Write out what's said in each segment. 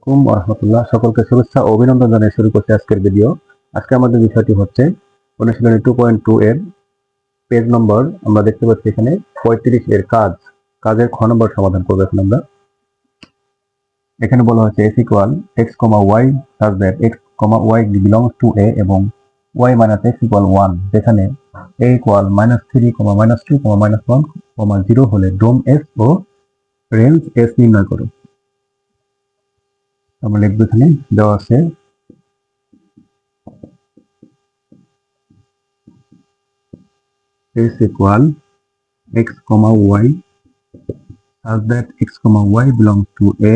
আলাইকুম ওয়া রাহমাতুল্লাহ। সকলকে শুভেচ্ছা ও অভিনন্দন জানিয়ে শুরু করছি আজকের ভিডিও। আজকে আমাদের বিষয়টি হচ্ছে অনুশীলনী 2.2 এর পেজ নম্বর আমরা দেখতে পাচ্ছি এখানে 35 এর কাজের খ নম্বর সমাধান করব এখন আমরা। এখানে বলা হচ্ছে s equal x, y such that x, y belongs to a এবং y minus x equal 1 যেখানে a equal -3, -2, -1, 0 হলে ডোম s ও রেঞ্জ s নির্ণয় করো। আমরা লিখব এখানে দেওয়া আছে s equal x, y such that x, y belongs to a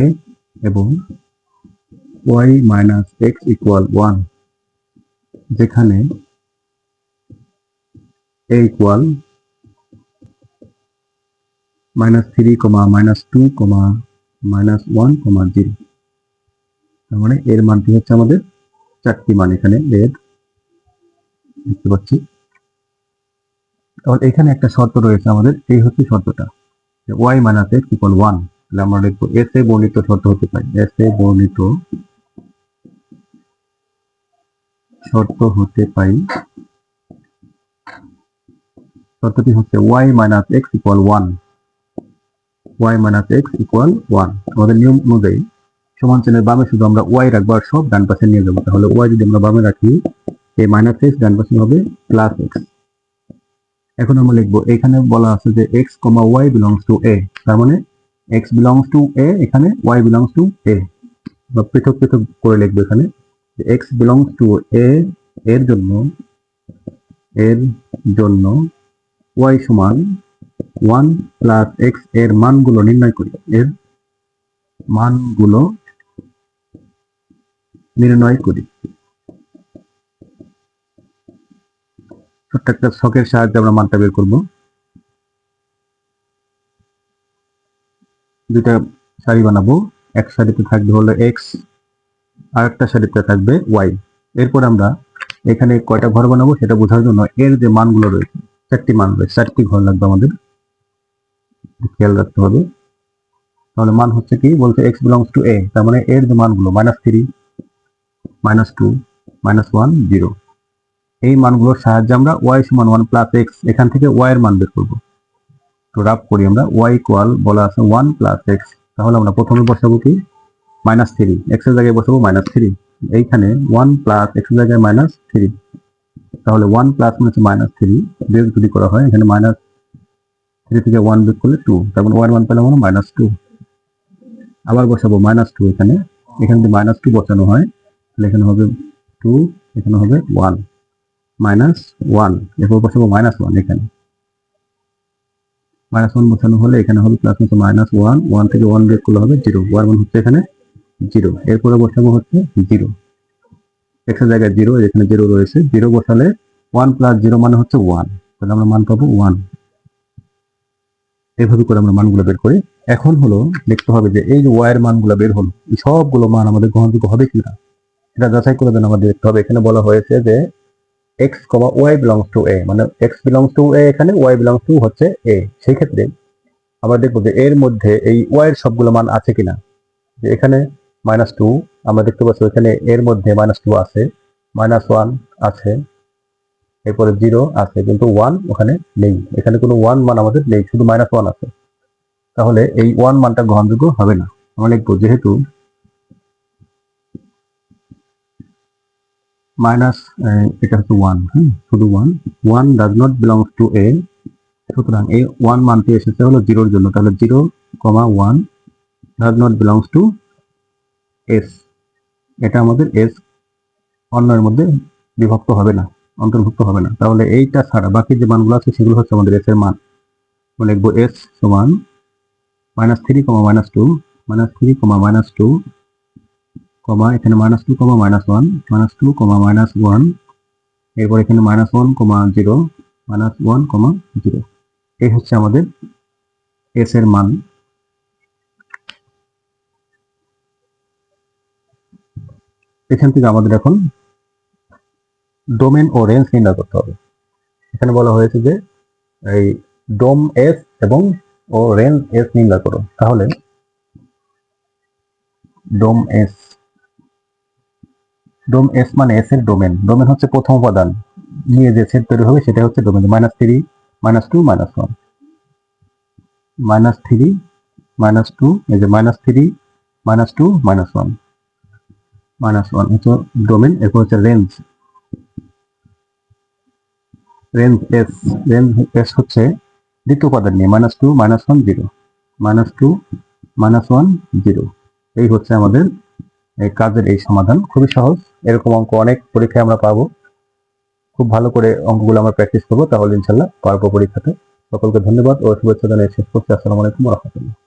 এবং y minus x equal 1 যেখানে a equal -3, -2, -1, 0। তার মানে এর মানটি হচ্ছে আমাদের চারটি মান এখানে এর দেখতে পাচ্ছি। তাহলে এখানে একটা শর্ত রয়েছে আমাদের, এই হচ্ছে শর্তটা y minus x equal 1। তাহলে আমরা লিখবো s এ বর্ণিত শর্ত হতে পারে, s এ বর্ণিত শর্ত হতে পাই। শর্তটি হচ্ছে y minus x equal 1, y minus x equal 1। আমাদের নিয়ম অনুযায়ী সমান চিহ্নের বামে শুধু আমরা y রাখবো আর সব ডান পাশে নিয়ে যাবো। তাহলে y যদি আমরা বামে রাখি এই মাইনাস x ডান পাশে হবে প্লাস x। এখন আমরা লিখবো এখানে বলা আছে যে x, y belongs to a, তার মানে x belongs to a, এখানে y belongs to a। পৃথক পৃথক করে লিখবো এখানে x belongs to a এর জন্য y সমান 1 প্লাস x এর মানগুলো নির্ণয় করি। এর মানগুলো নির্ণয় করি। ছোট্ট একটা ছকের সাহায্যে আমরা মানটা বের করব। দুইটা সারি বানাবো, এক সারিতে থাকবে হলো x আর একটা সারিতে থাকবে y। এরপর আমরা এখানে কয়টা ঘর বানাবো সেটা বোঝার জন্য এর যে মানগুলো রয়েছে চারটি মান রয়েছে, চারটি ঘর লাগবে আমাদের, খেয়াল রাখতে হবে। তাহলে মান হচ্ছে কি বলছে x belongs to a, তার মানে এর যে মানগুলো -3, -2, -1, 0, এই মানগুলোর সাহায্যে আমরা y সমান 1 প্লাস x এখান থেকে y এর মান বের করব। তো রাফ করি আমরা, y ইকুয়াল বলা আছে 1 প্লাস x। তাহলে আমরা প্রথমে বসাবো কি -3, x এর জায়গায় বসাবো -3, এইখানে 1 প্লাস x এর জায়গায় -3। তাহলে 1 প্লাস হচ্ছে -3 বিয়োগ যদি করা হয় এখানে -3 থেকে 1 বিয়োগ করলে 2, তারপর y এর মান পেলাম আমরা -2। আবার বসাবো -2 এখানে, এখানে যদি -2 বসানো হয় তাহলে এখানে হবে 2, এখানে হবে 1, -1, এরপর বসাবো -1 এখানে, -1 বসানো হলে এখানে হবে প্লাস হচ্ছে -1, 1 থেকে 1 বিয়োগ করলে হবে 0, y এর মান হচ্ছে এখানে 0। এরপরে বসাবো হচ্ছে 0, x এর জায়গায় 0, এখানে 0 রয়েছে, 0 বসালে 1 প্লাস 0 মানে হচ্ছে 1, তাহলে আমরা মান পাবো 1। এভাবে করে আমরা মানগুলো বের করি। এখন হলো দেখতে হবে যে এই যে y এর মানগুলো বের হলো এই সবগুলো মান আমাদের গ্রহণযোগ্য হবে কিনা এটা যাচাই করে দেন আমাদের দেখতে হবে। এখানে বলা হয়েছে যে x, y belongs to a, মানে x belongs to a, এখানে y belongs to হচ্ছে a। সেই ক্ষেত্রে আমরা দেখবো যে এর মধ্যে এই y এর সবগুলো মান আছে কিনা। যে এখানে -2 আমরা দেখতে পাচ্ছি, এখানে এর মধ্যে -2 আছে, -1 আছে, এরপরে 0 আছে, কিন্তু 1 ওখানে নেই, এখানে কোনো 1 মান আমাদের নেই, শুধু -1 আছে। তাহলে এই 1 মানটা গ্রহণযোগ্য হবে না। আমরা লিখবো যেহেতু মাইনাস এটা হচ্ছে 1, শুধু 1 does not belongs to a, সুতরাং এই 1 মানটি এসেছে হলো 0 এর জন্য। তাহলে 0, 1 does not belongs to s, এটা আমাদের s অন্যের মধ্যে বিভক্ত হবে না, অন্তর্ভুক্ত হবে না। তাহলে এইটা ছাড়া বাকি যে মানগুলো আছে সেগুলো হচ্ছে আমাদের s এর মান। লিখবো s সমান -3, -2, -3, -2, এখানে -2, -1, -2, -1, এরপর এখানে -1, 0, -1, 0। এই হচ্ছে আমাদের s এর মান। এখান থেকে আমাদের এখন ডোমেন ও রেঞ্জ নির্ণয় করতে হবে। এখানে বলা হয়েছে যে এই ডোম s এবং ও রেঞ্জ s নির্ণয় করো। তাহলে ডোম এস। ডোম এস মানে এস এর ডোমেন। ডোমেন হচ্ছে প্রথম উপাদান নিয়ে যে সেট তৈরি হবে সেটা হচ্ছে ডোমেন। -3, -2, -1, -3, -2, এই যে -3, -2, -1, -1 হচ্ছে ডোমেন। এরপর হচ্ছে range. Range S. Range S হচ্ছে দ্বিতীয় উপাদান নিয়ে -2, -1, 0, -2, -1, 0। এই হচ্ছে আমাদের এই কাজের এই সমাধান। খুবই সহজ। এরকম অঙ্ক অনেক পরীক্ষায় আমরা পাবো। খুব ভালো করে অঙ্কগুলো আমরা প্র্যাকটিস করবো, তাহলে ইনশাল্লাহ পারবো পরীক্ষাতে। সকলকে ধন্যবাদ ও শুভেচ্ছা জানিয়ে শেষ করছি। আসসালামু আলাইকুম ওয়া রাহমাতুল্লাহ।